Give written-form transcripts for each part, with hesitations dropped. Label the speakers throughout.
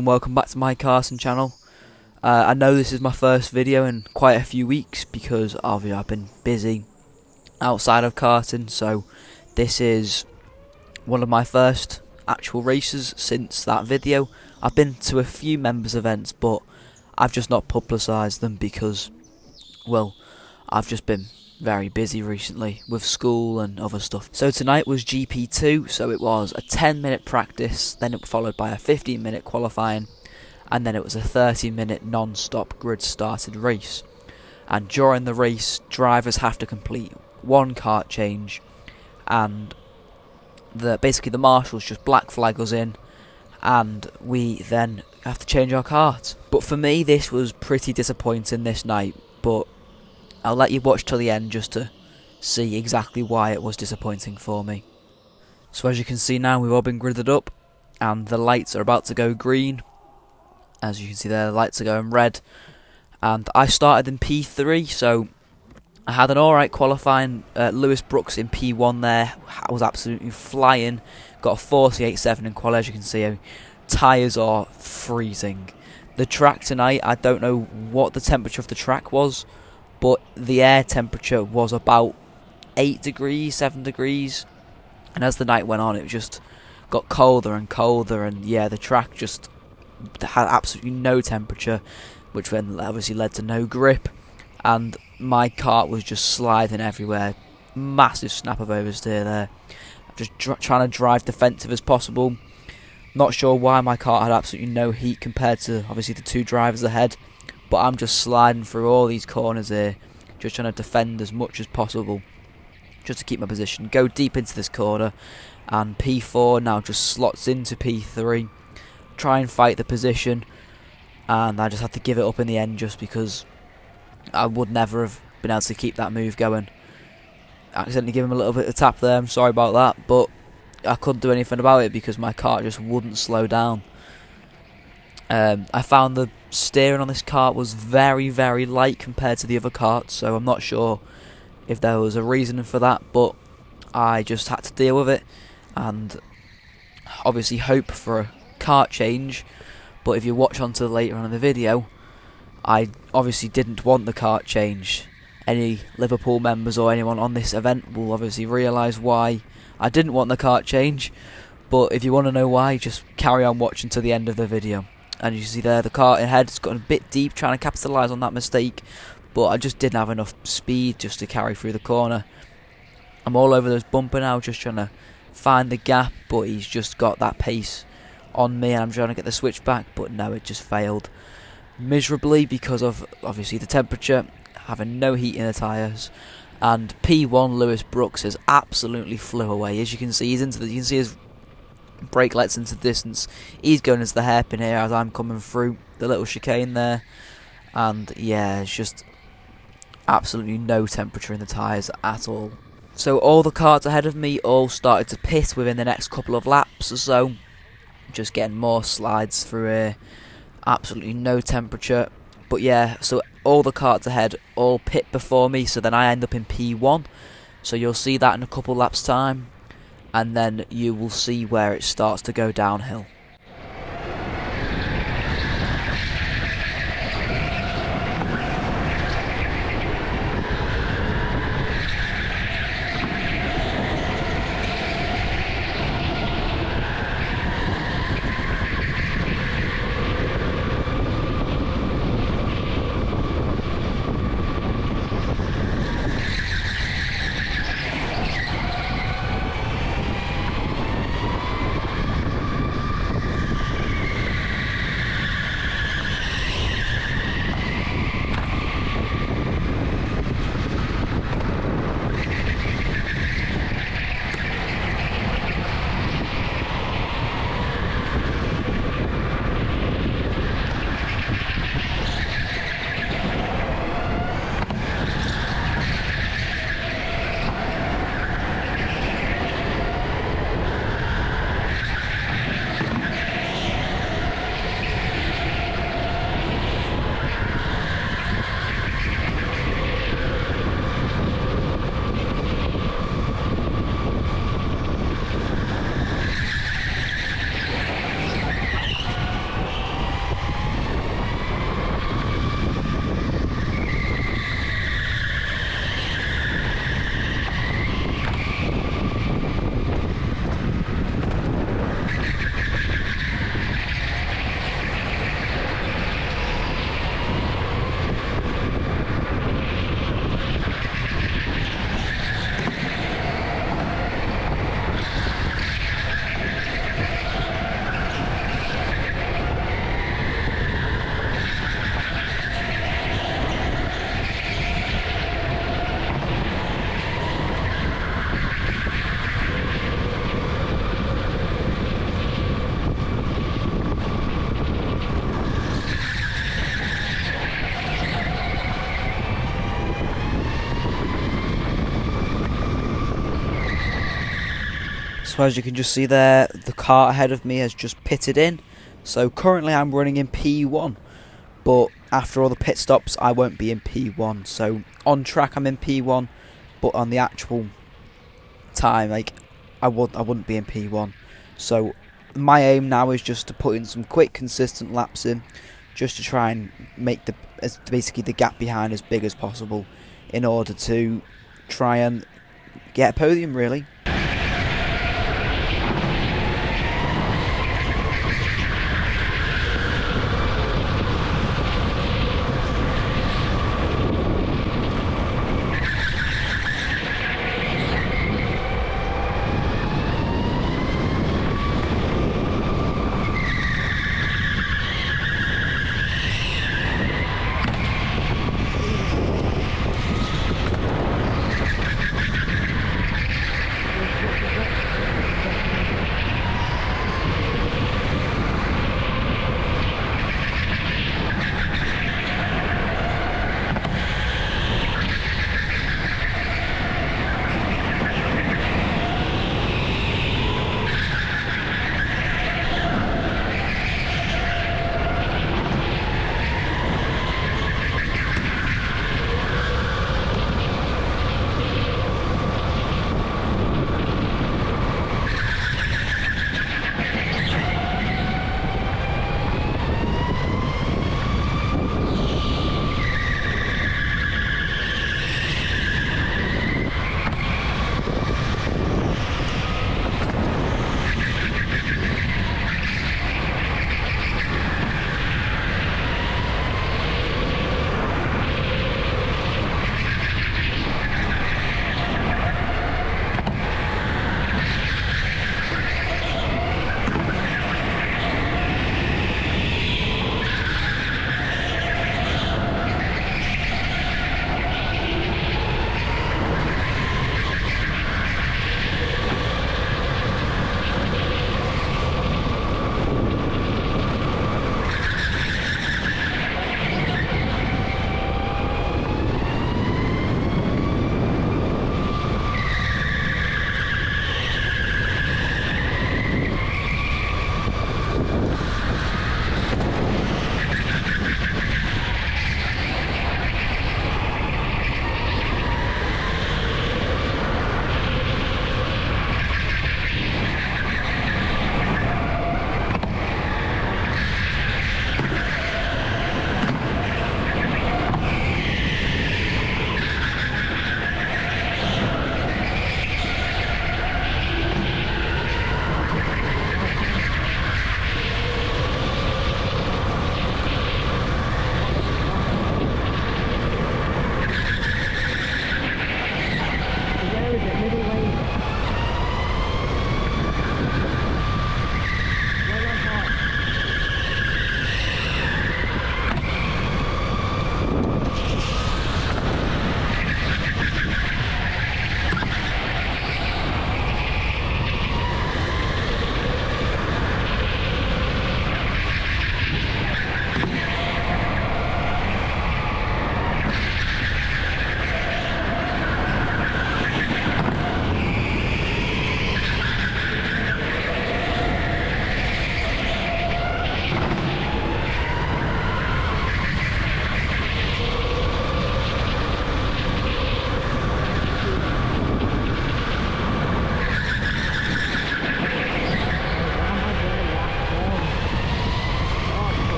Speaker 1: and welcome back to my karting channel. I know this is my first video in quite a few weeks because obviously I've been busy outside of karting, so this is one of my first actual races since that video. I've been to a few members events, but I've just not publicised them because, well, I've just been very busy recently with school and other stuff. So tonight was GP2, so it was a 10-minute practice, then it was followed by a 15-minute qualifying, and then it was a 30-minute non-stop grid-started race. And during the race, drivers have to complete one kart change, and basically the marshals just black flag us in, and we then have to change our kart. But for me, this was pretty disappointing this night, but I'll let you watch till the end just to see exactly why it was disappointing for me. So as you can see now, we've all been gridded up and the lights are about to go green. As you can see there, the lights are going red. And I started in P3, so I had an alright qualifying. Lewis Brooks in P1 there, I was absolutely flying. Got a 48.7 in qual, as you can see. Tyres are freezing. The track tonight, I don't know what the temperature of the track was, but the air temperature was about 8 degrees, 7 degrees, and as the night went on it just got colder and colder, and yeah, the track just had absolutely no temperature, which then obviously led to no grip, and my kart was just sliding everywhere. Massive snap of oversteer there. Just trying to drive defensive as possible. Not sure why my kart had absolutely no heat compared to obviously the two drivers ahead. But I'm just sliding through all these corners here, just trying to defend as much as possible, just to keep my position. Go deep into this corner, and P4 now just slots into P3. Try and fight the position, and I just had to give it up in the end just because I would never have been able to keep that move going. Accidentally give him a little bit of a tap there, I'm sorry about that, but I couldn't do anything about it because my kart just wouldn't slow down. I found the steering on this kart was very, very light compared to the other karts, so I'm not sure if there was a reason for that, but I just had to deal with it and obviously hope for a kart change. But if you watch on to later on in the video, I obviously didn't want the kart change. Any Liverpool members or anyone on this event will obviously realise why I didn't want the kart change, but if you want to know why, just carry on watching to the end of the video. And you see there, the kart ahead has gotten a bit deep, trying to capitalise on that mistake, but I just didn't have enough speed just to carry through the corner. I'm all over this bumper now, just trying to find the gap, but he's just got that pace on me, and I'm trying to get the switch back, but no, it just failed miserably because of obviously the temperature, having no heat in the tyres. And P1 Lewis Brooks has absolutely flew away. As you can see, he's into you can see his brake lights into the distance. He's going into the hairpin here as I'm coming through the little chicane there, and yeah, it's just absolutely no temperature in the tyres at all. So all the karts ahead of me all started to pit within the next couple of laps or so. Just getting more slides through here. Absolutely no temperature. But yeah, so all the karts ahead all pit before me, so then I end up in P1. So you'll see that in a couple laps time, and then you will see where it starts to go downhill. So as you can just see there, the kart ahead of me has just pitted in. So currently I'm running in P1, but after all the pit stops I won't be in P1. So on track I'm in P1, but on the actual time, like, I wouldn't be in P1. So my aim now is just to put in some quick, consistent laps in, just to try and make basically the gap behind as big as possible, in order to try and get a podium, really.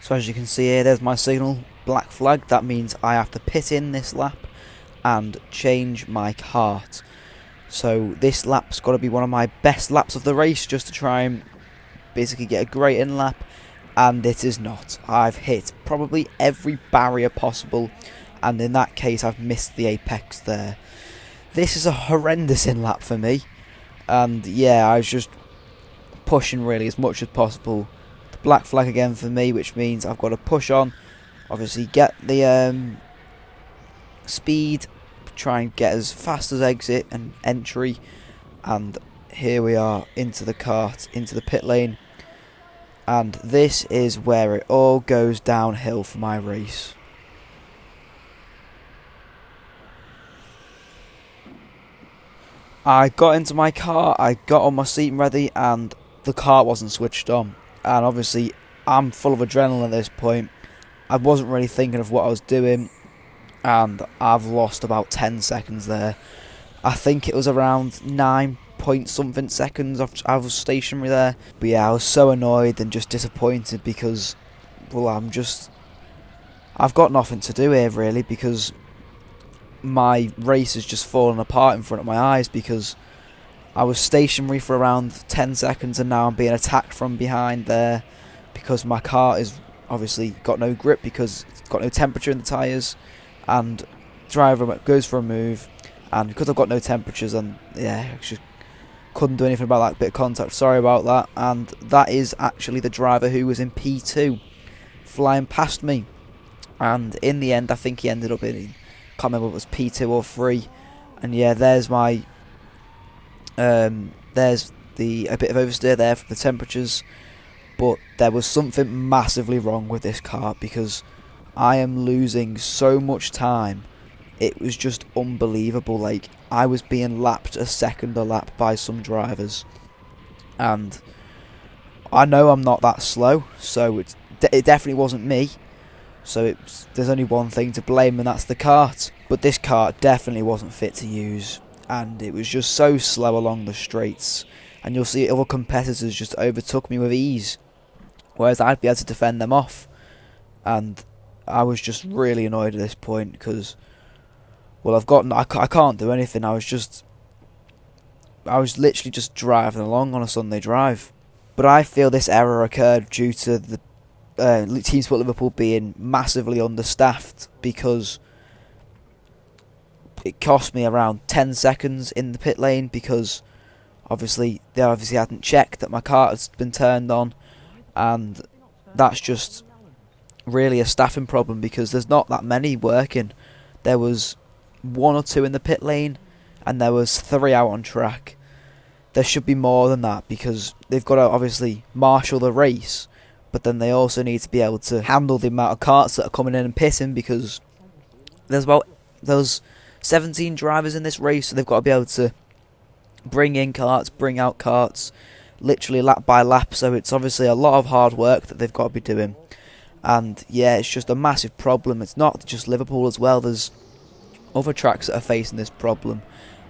Speaker 1: So as you can see here, there's my signal, black flag. That means I have to pit in this lap and change my kart. So this lap's got to be one of my best laps of the race, just to try and basically get a great in lap, and it is not. I've hit probably every barrier possible, and in that case I've missed the apex there. This is a horrendous in lap for me, and yeah, I was just pushing really as much as possible. The black flag again for me, which means I've got to push on, obviously get the speed, try and get as fast as exit and entry, and here we are into the kart, into the pit lane, and this is where it all goes downhill for my race. I got into my car, I got on my seat ready, and the kart wasn't switched on, and obviously I'm full of adrenaline at this point. I wasn't really thinking of what I was doing, and I've lost about 10 seconds there. I think it was around 9 point something seconds I was stationary there. But yeah, I was so annoyed and just disappointed because, well, I've got nothing to do here really, because my race has just fallen apart in front of my eyes, because I was stationary for around 10 seconds and now I'm being attacked from behind there because my car is obviously got no grip because it's got no temperature in the tyres, and driver goes for a move, and because I've got no temperatures, and yeah, I just couldn't do anything about that bit of contact. Sorry about that. And that is actually the driver who was in P2 flying past me, and in the end I think he ended up in, can't remember if it was P2 or 3. And yeah, there's my there's a bit of oversteer there for the temperatures, but there was something massively wrong with this car, because I am losing so much time. It was just unbelievable. Like, I was being lapped a second a lap by some drivers, and I know I'm not that slow, so it definitely wasn't me. So there's only one thing to blame, and that's the kart. But this kart definitely wasn't fit to use, and it was just so slow along the straights. And you'll see other competitors just overtook me with ease, whereas I'd be able to defend them off. And I was just really annoyed at this point because, well, I can't do anything. I was literally just driving along on a Sunday drive. But I feel this error occurred due to the Teamsport Liverpool being massively understaffed, because it cost me around 10 seconds in the pit lane, because they obviously hadn't checked that my kart had been turned on, and that's just really a staffing problem because there's not that many working. There was 1 or 2 in the pit lane, and there was 3 out on track. There should be more than that because they've got to obviously marshal the race, but then they also need to be able to handle the amount of karts that are coming in and pitting, because there's 17 drivers in this race, so they've got to be able to bring in karts, bring out karts, literally lap by lap. So it's obviously a lot of hard work that they've got to be doing. And yeah, it's just a massive problem. It's not just Liverpool as well. There's other tracks that are facing this problem,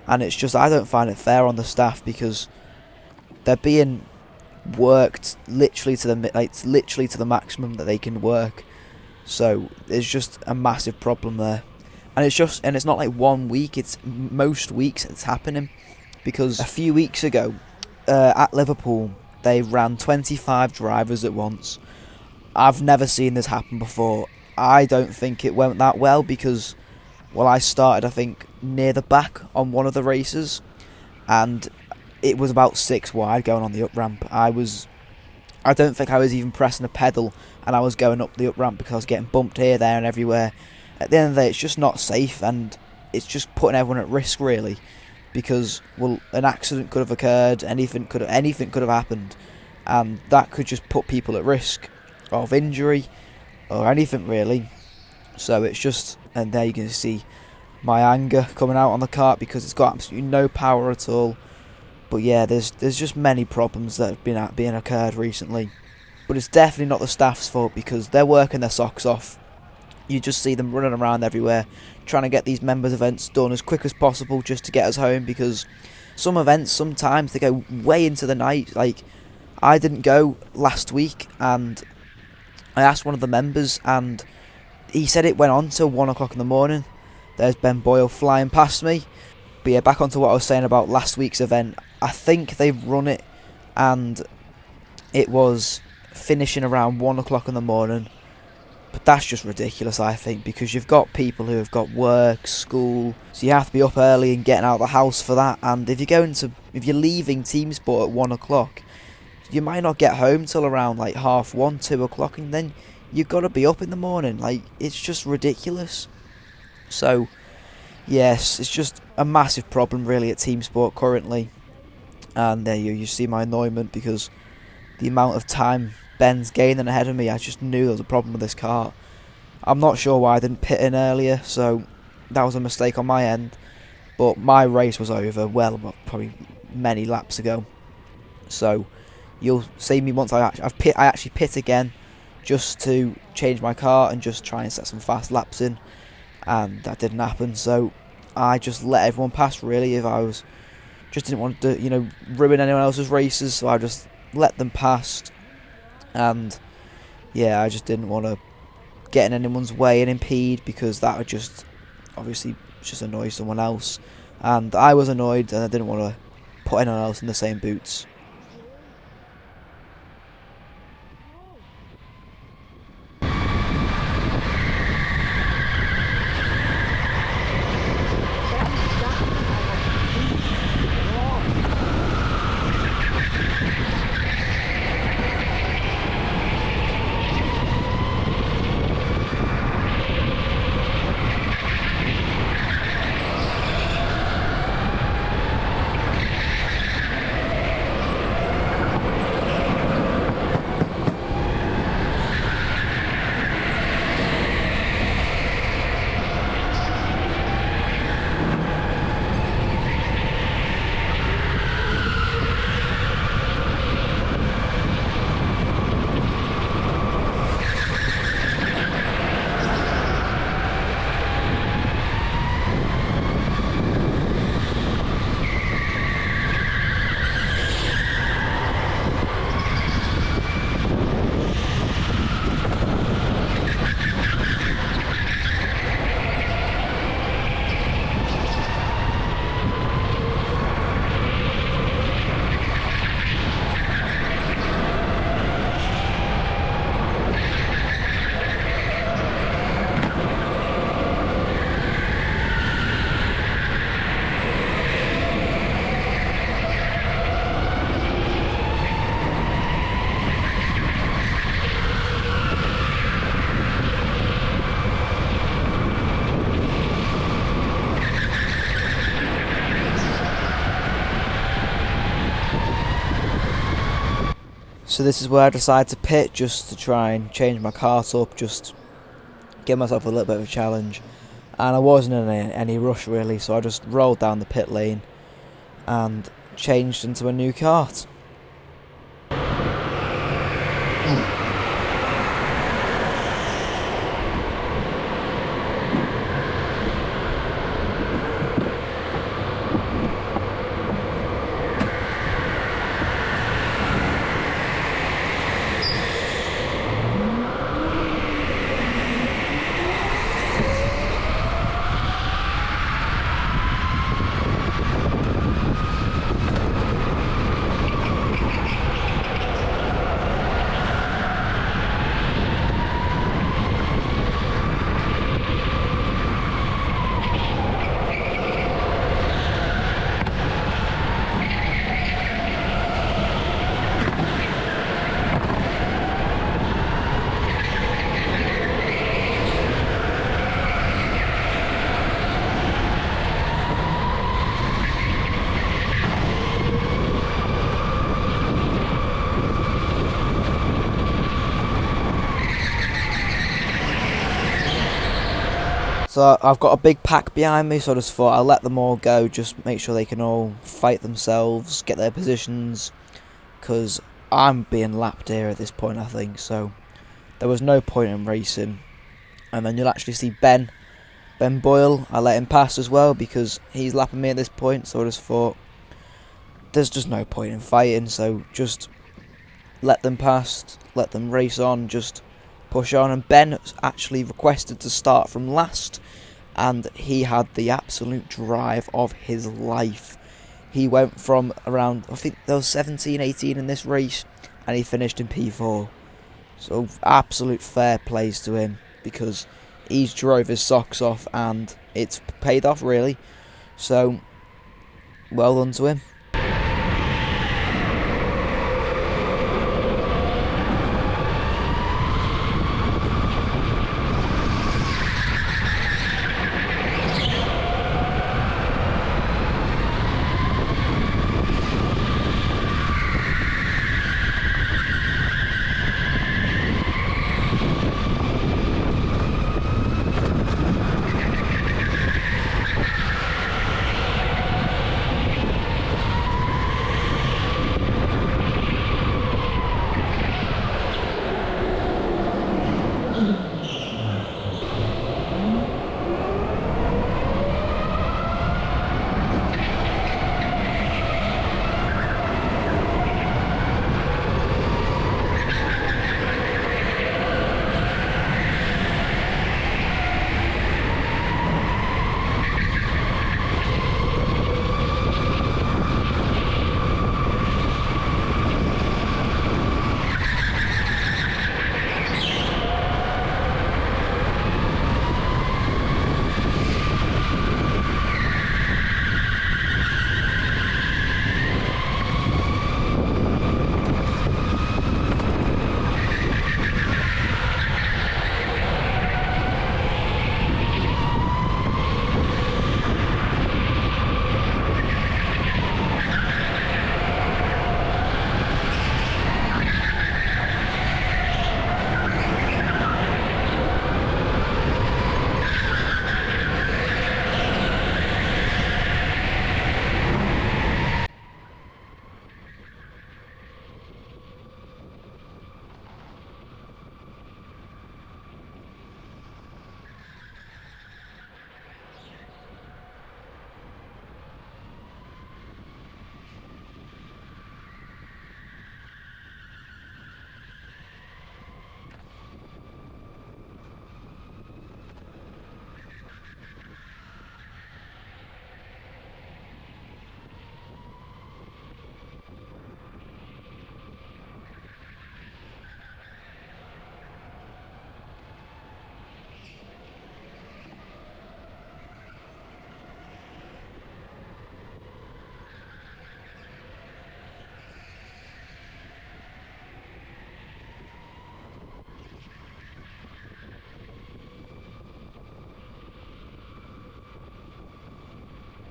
Speaker 1: and it's just, I don't find it fair on the staff because they're being worked literally to the maximum that they can work. So there's just a massive problem there, and it's not like 1 week. It's most weeks it's happening, because a few weeks ago at Liverpool they ran 25 drivers at once. I've never seen this happen before. I don't think it went that well because, well, I started, I think, near the back on one of the races, and it was about 6 wide going on the up ramp. I don't think I was even pressing a pedal, and I was going up the up ramp because I was getting bumped here, there, and everywhere. At the end of the day, it's just not safe, and it's just putting everyone at risk, really, because, well, an accident could have occurred, anything could have happened, and that could just put people at risk of injury or anything, really. So it's just, and there you can see my anger coming out on the kart because it's got absolutely no power at all. But yeah, there's just many problems that have been occurred recently. But it's definitely not the staff's fault because they're working their socks off. You just see them running around everywhere trying to get these members events done as quick as possible just to get us home, because some events, sometimes they go way into the night. Like, I didn't go last week, and I asked one of the members, and he said it went on till 1 o'clock in the morning. There's Ben Boyle flying past me. But yeah, back onto what I was saying about last week's event. I think they've run it, and it was finishing around 1 o'clock in the morning. But that's just ridiculous, I think, because you've got people who have got work, school, so you have to be up early and getting out of the house for that. And if you're leaving Teamsport at 1 o'clock, you might not get home till around like 1:30, 2 o'clock, and then you've got to be up in the morning. Like, it's just ridiculous. So yes, it's just a massive problem really at Teamsport currently. And there you see my annoyment because the amount of time Ben's gaining ahead of me, I just knew there was a problem with this kart. I'm not sure why I didn't pit in earlier, so that was a mistake on my end. But my race was over, probably many laps ago. So you'll see me once I actually pit again, just to change my car and just try and set some fast laps in, and that didn't happen. So I just let everyone pass really. If I was just didn't want to ruin anyone else's races, so I just let them pass. And yeah, I just didn't want to get in anyone's way and impede, because that would just obviously just annoy someone else, and I was annoyed and I didn't want to put anyone else in the same boots. So this is where I decided to pit, just to try and change my kart up, just give myself a little bit of a challenge. And I wasn't in any rush really, so I just rolled down the pit lane and changed into a new kart. So I've got a big pack behind me, so I just thought I'll let them all go, just make sure they can all fight themselves, get their positions, because I'm being lapped here at this point, I think, so there was no point in racing. And then you'll actually see Ben Boyle, I let him pass as well, because he's lapping me at this point, so I just thought there's just no point in fighting, so just let them pass, let them race on, just push on. And Ben actually requested to start from last, and he had the absolute drive of his life. He went from around, I think there was 17, 18 in this race, and he finished in P4. So absolute fair plays to him, because he's drove his socks off and it's paid off really. So well done to him.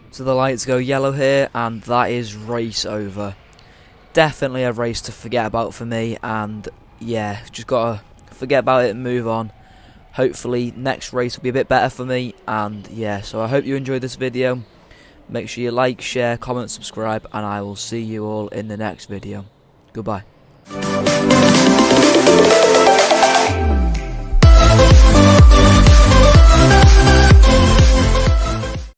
Speaker 1: So the lights go yellow here, and that is race over. definitely a race to forget about for me, and yeah, just gotta forget about it and move on. Hopefully next race will be a bit better for me, and yeah, so I hope you enjoyed this video. Make sure you like, share, comment, subscribe, and I will see you all in the next video. Goodbye.